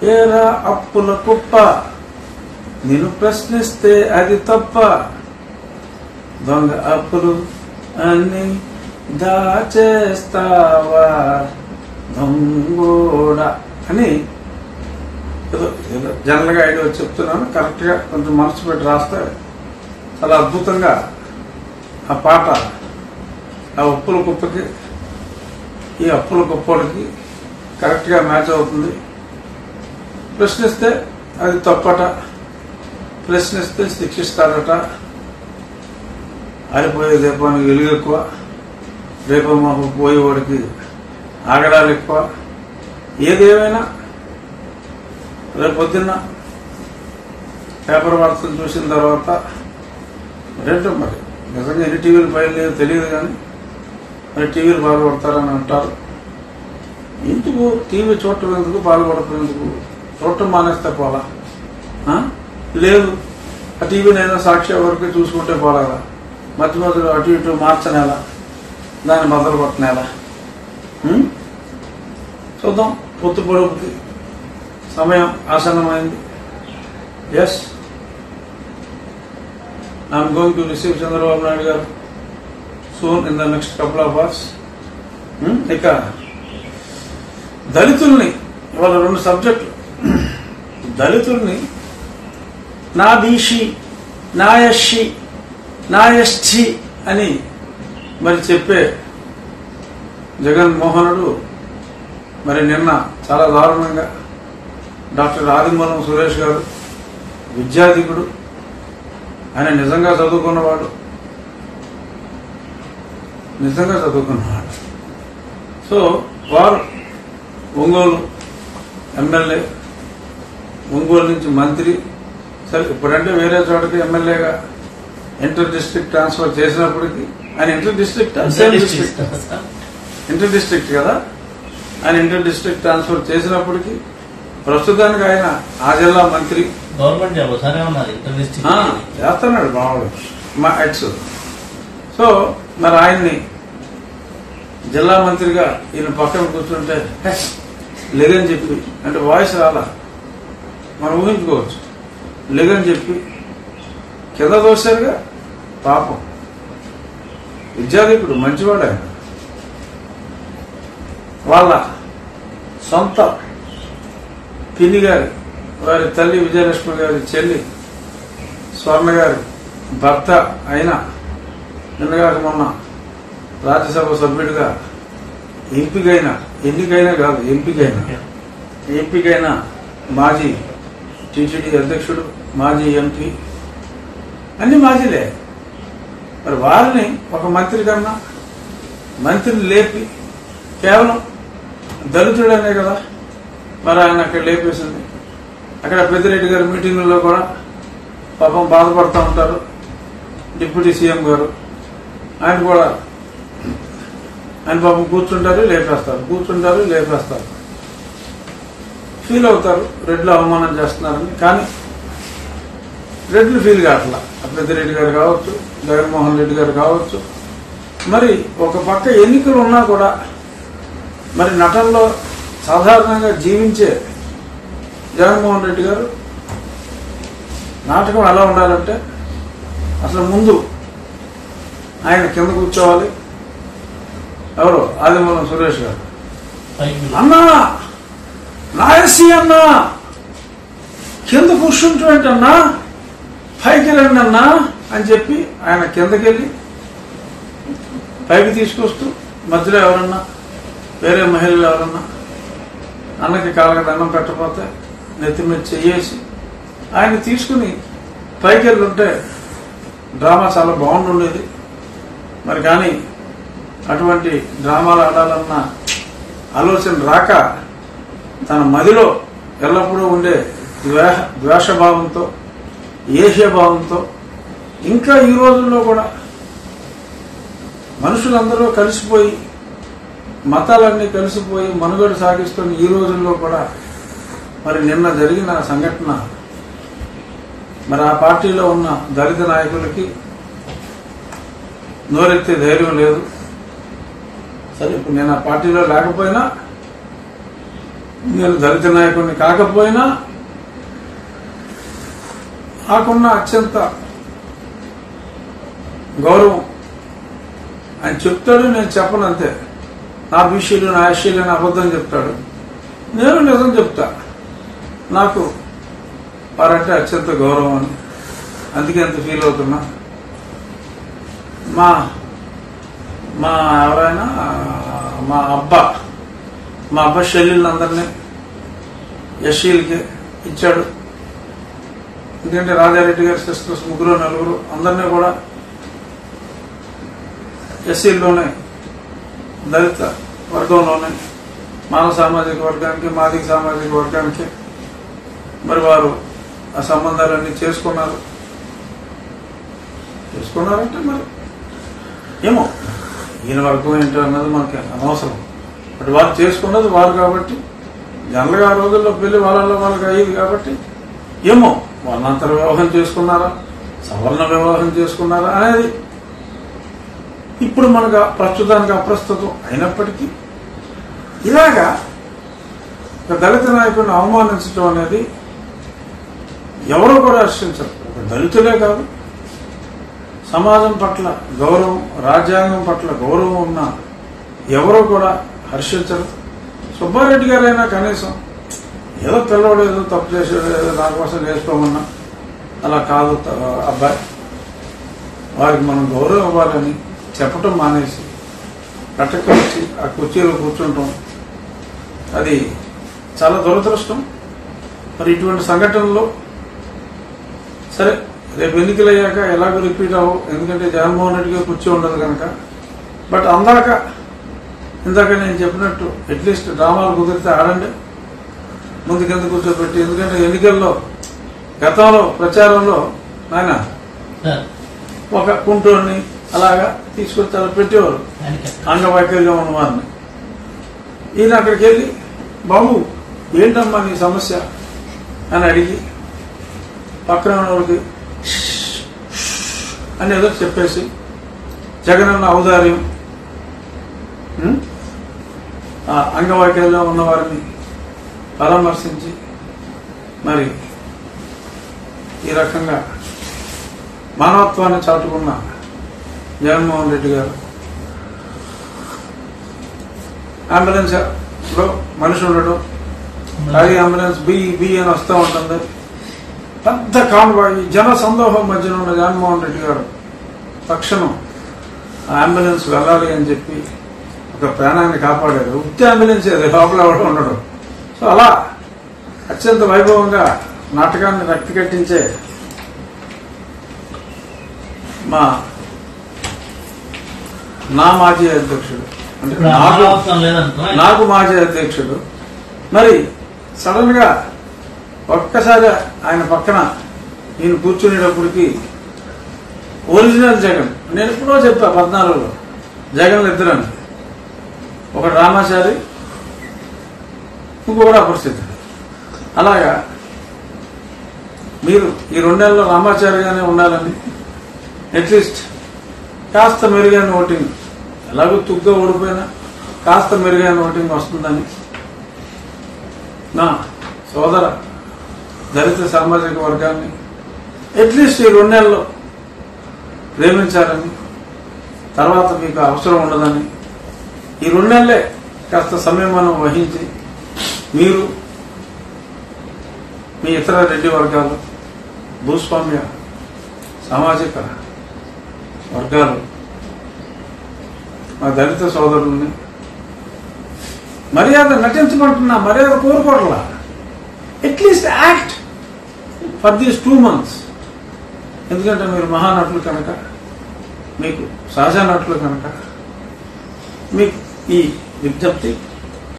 ఏరా అప్పుల కుప్ప నిన్ను ప్రశ్నిస్తే అది తప్ప దొంగ అప్పులు అన్ని దాచేస్తావా దొంగోడా అని జనరల్ గా ఐడియా చెప్తున్నాను. కరెక్ట్ గా కొంచెం మనసు పెట్టి రాస్తే చాలా అద్భుతంగా ఆ పాట ఆ ఉప్పుల కుప్పకి ఈ అప్పుల కుప్పలకి కరెక్ట్ గా మ్యాచ్ అవుతుంది. ప్రశ్నిస్తే అది తప్పట, ప్రశ్నిస్తే శిక్షిస్తాడట, ఆరిపోయే దీపానికి వెలుగు ఎక్కువ, రేపు మాకు పోయేవాడికి ఆగడాలు ఎక్కువ. ఏదేమైనా రేపు పొద్దున్న పేపర్ వార్తలు చూసిన తర్వాత ఏంటో మరి నిజంగా ఎన్ని టీవీలు బయలుదేరి తెలియదు, కానీ మరి టీవీలు బాధపడతారని అంటారు. ఎందుకు టీవీ చూడటం ఎందుకు, బాధపడటం ఎందుకు? చూడటం మానేస్తే పోలా? లేదు, ఆ టీవీనైనా సాక్షి వరకు చూసుకుంటే పోలాగా, మధ్య మధ్యలో అటు ఇటు మార్చనేలా, దాన్ని మొదలు కొట్టనేలా? చూద్దాం. పొత్తు పొడుపుకి సమయం ఆసన్నమైంది. Yes, I'm going to receive Chandrababu Naidu గారు soon in the next couple of hours. ఇక దళితుల్ని ఇవాళ 2 సబ్జెక్టులు. దళితుల్ని నా బీసీ, నా ఎస్సీ, నా ఎస్టీ అని మరి చెప్పే జగన్మోహనుడు మరి నిన్న చాలా దారుణంగా డాక్టర్ ఆదిమూలం సురేష్ గారు విద్యాధికుడు, ఆయన నిజంగా చదువుకున్నవాడు, సో వారు ఒంగోలు ఎమ్మెల్యే, ఒంగోలు నుంచి మంత్రి, సరే ఇప్పుడంటే వేరే చోటకి ఎమ్మెల్యేగా ఇంటర్ డిస్ట్రిక్ట్ ట్రాన్స్ఫర్ చేసినప్పటికీ ఆయన ఇంటర్ డిస్ట్రిక్ట్ కదా, ఆయన ఇంటర్ డిస్ట్రిక్ట్ ట్రాన్స్ఫర్ చేసినప్పటికీ ప్రస్తుతానికి ఆయన ఆ జిల్లా మంత్రి, గవర్నమెంట్ జాబ్ చేస్తున్నాడు మామూలు మా ఎక్స్. సో మరి ఆయన్ని జిల్లా మంత్రిగా ఈయన పక్కన కూర్చుంటే లేదని చెప్పి, అంటే వాయిస్ రాలా, మనం ఊహించుకోవచ్చు, లేదని చెప్పి కింద దోశారుగా. పాపం విద్యాధికుడు, మంచివాడు ఆయన. వాళ్ళ సొంత పిన్ని గారి, వారి తల్లి విజయలక్ష్మి గారి చెల్లి స్వర్ణ గారి భర్త అయిన నిన్నగాక మొన్న రాజ్యసభ సభ్యుడిగా ఎంపికైన మాజీ టీటీడీ అధ్యక్షుడు, మాజీ ఎంపీ, అన్ని మాజీలే. మరి వారిని ఒక మంత్రి కన్నా మంత్రిని లేపి కేవలం దళితుడనే కదా మరి ఆయన అక్కడ లేపేసింది. అక్కడ పెద్దిరెడ్డి గారి మీటింగుల్లో కూడా పాపం బాధపడుతూ ఉంటారు డిప్యూటీ సీఎం గారు. ఆయన కూడా ఆయన పాపం కూర్చుంటారు లేపేస్తారు, ఫీల్ అవుతారు రెడ్లు అవమానం చేస్తున్నారని. కానీ రెడ్లు ఫీల్ కావట్లా. పెద్దిరెడ్డి గారు కావచ్చు, జగన్మోహన్ రెడ్డి గారు కావచ్చు. మరి ఒక పక్క ఎన్నికలు ఉన్నా కూడా మరి నటనలో సాధారణంగా జీవించే జగన్మోహన్ రెడ్డి గారు నాటకం ఎలా ఉండాలంటే అసలు ముందు ఆయన కింద కూర్చోవాలి. ఎవరు? ఆదిమూలం సురేష్ గారు. అన్నా నాయసి అన్నా కింద కూర్చుంటామేంటన్నా, పైకి రండి అన్నా అని చెప్పి ఆయన కిందకెళ్ళి పైకి తీసుకొస్తూ మధ్యలో ఎవరన్నా వేరే మహిళలు ఎవరన్నా అన్నకి కాళ్ళకి దండం పెట్టకపోతే నెత్తి మీద చెయ్యేసి ఆయన తీసుకుని పైకి వెళ్ళుంటే డ్రామా చాలా బాగుండుండేది. మరి కానీ అటువంటి డ్రామాలు ఆడాలన్న ఆలోచన రాక తన మదిలో ఎల్లప్పుడూ ఉండే ద్వేషభావంతో, ఏహ్యభావంతో, ఇంకా ఈ రోజుల్లో కూడా మనుషులందరూ కలిసిపోయి, మతాలన్నీ కలిసిపోయి మనుగడ సాగిస్తున్న ఈ రోజుల్లో కూడా మరి నిన్న జరిగిన సంఘటన మరి ఆ పార్టీలో ఉన్న దళిత నాయకులకి నోరెత్తే ధైర్యం లేదు. సరే, ఇప్పుడు నేను ఆ పార్టీలో లేకపోయినా నేను దళిత నాయకుడిని కాకపోయినా నాకున్న అత్యంత గౌరవం ఆయన చెప్తాడు, నేను చెప్పను అంతే. నా బీసీలు నా ఎస్సీలు అని అబద్ధం చెప్తాడు, నేను నిజం చెప్తా. నాకు వారంటే అత్యంత గౌరవం అని అందుకే ఎంత ఫీల్ అవుతున్నా. మా మా ఎవరైనా మా అబ్బా షెల్లీలందరినీ ఎస్సీలకి ఇచ్చాడు. ఎందుకంటే రాజారెడ్డి గారి సిస్టర్స్ 3-4 అందరినీ కూడా ఎస్సీల్లోనే, దళిత వర్గంలోనే, మానవ సామాజిక వర్గానికి, మాదిక సామాజిక వర్గానికి మరి వారు ఆ సంబంధాలన్నీ చేసుకున్నారంటే మరి ఏమో ఈయన వర్గం ఏంటో అన్నది మనకి అనవసరం. బట్ వారు చేసుకున్నది వారు కాబట్టి, జనరల్గా ఆ రోజుల్లో పెళ్లి వాళ్ళకి అయ్యేది కాబట్టి ఏమో వర్ణాంతర వివాహం చేసుకున్నారా, సవర్ణ వివాహం చేసుకున్నారా అనేది ఇప్పుడు మనకు ప్రస్తుతానికి అప్రస్తుతం అయినప్పటికీ ఇలాగా ఒక దళిత నాయకుడిని అవమానించడం అనేది ఎవరో కూడా హర్షించరు. ఒక దళితులే కాదు, సమాజం పట్ల గౌరవం, రాజ్యాంగం పట్ల గౌరవం ఉన్న ఎవరో కూడా హర్షించరు. సుబ్బారెడ్డి గారైనా కనీసం ఏదో పిల్లవాడు ఏదో తప్పు చేసాడు, ఏదో దానికోసం చేసుకోమన్నా అలా కాదు అబ్బాయి, వారికి మనం గౌరవం ఇవ్వాలని చెప్పటం మానేసి కట్టకి వచ్చి ఆ కుర్చీలో కూర్చుంటాం, అది చాలా దురదృష్టం. మరి ఇటువంటి సంఘటనలో సరే రేపు ఎన్నికలు అయ్యాక ఎలాగో రిపీట్ అవ్వవు, ఎందుకంటే జగన్మోహన్ రెడ్డి గారు కూర్చో ఉండదు కనుక. బట్ ఇందాక నేను చెప్పినట్టు అట్లీస్ట్ డ్రామాలు కుదిరితే ఆడండి, ముందు కింద కూర్చోబెట్టి. ఎందుకంటే ఎన్నికల్లో గతంలో ప్రచారంలో ఆయన ఒక కుంటూరుని అలాగా తీసుకొచ్చి అలా పెట్టేవారు అంగవైకల్యం ఉన్నవారిని. ఈయన అక్కడికి వెళ్ళి బాబు ఏంటమ్మా నీ సమస్య అని అడిగి పక్కన ఉన్నవాడికి అని ఏదో చెప్పేసి జగనన్న ఔదార్యం, అంగవైకల్యం ఉన్నవారిని పరామర్శించి మరి ఈ రకంగా మానవత్వాన్ని చాటుకున్న జగన్మోహన్ రెడ్డి గారు అంబులెన్స్ లో మనిషి ఉండడం, అది అంబులెన్స్ బి అని వస్తూ ఉంటుంది, పెద్ద కాన్వాయ్ జన సందోహం మధ్యన ఉన్న జగన్మోహన్ రెడ్డి గారు తక్షణం అంబులెన్స్ వెళ్ళాలి అని చెప్పి ఒక ప్రాణాన్ని కాపాడారు. ఉత్తి అంబులెన్స్ లోపల ఎవరు ఉండడం. సో అలా అత్యంత వైభవంగా నాటకాన్ని రక్తి కట్టించే నా మాజీ అధ్యక్షుడు, అంటే నాకు మాజీ అధ్యక్షుడు మరి సడన్ గా ఒక్కసారి ఆయన పక్కన ఈయన కూర్చునేటప్పటికి ఒరిజినల్ జగన్, నేను ఎప్పుడో చెప్పా 14లో జగన్లు ఇద్దరని, ఒక రామాచారి ఇంకొకటి అపరిస్థితుడు. అలాగా మీరు ఈ 2 నెలల్లో రామాచారిగానే ఉండాలని, అట్లీస్ట్ కాస్త మెరుగైన ఓటింగ్, ఎలాగో తుగ్గా ఓడిపోయినా కాస్త మెరుగైన ఓటింగ్ వస్తుందని నా సోదర దళిత సామాజిక వర్గాన్ని అట్లీస్ట్ ఈ 2 నెలల్లో ప్రేమించాలని, తర్వాత మీకు అవసరం ఉండదని, ఈ 2 నెలలే కాస్త సంయమనం వహించి మీరు మీ ఇతర రెడ్డి వర్గాలు, భూస్వామ్య సామాజిక వర్గాలు, మా దళిత సోదరుల్ని మర్యాద నటించమంటున్నా, మర్యాద కోరుకోవట్లా, at least act for these 2 months. ఎందుకంటే మీరు మహానటులు కనుక, మీకు సహజ నటులు కనుక మీకు ఈ విజ్ఞప్తి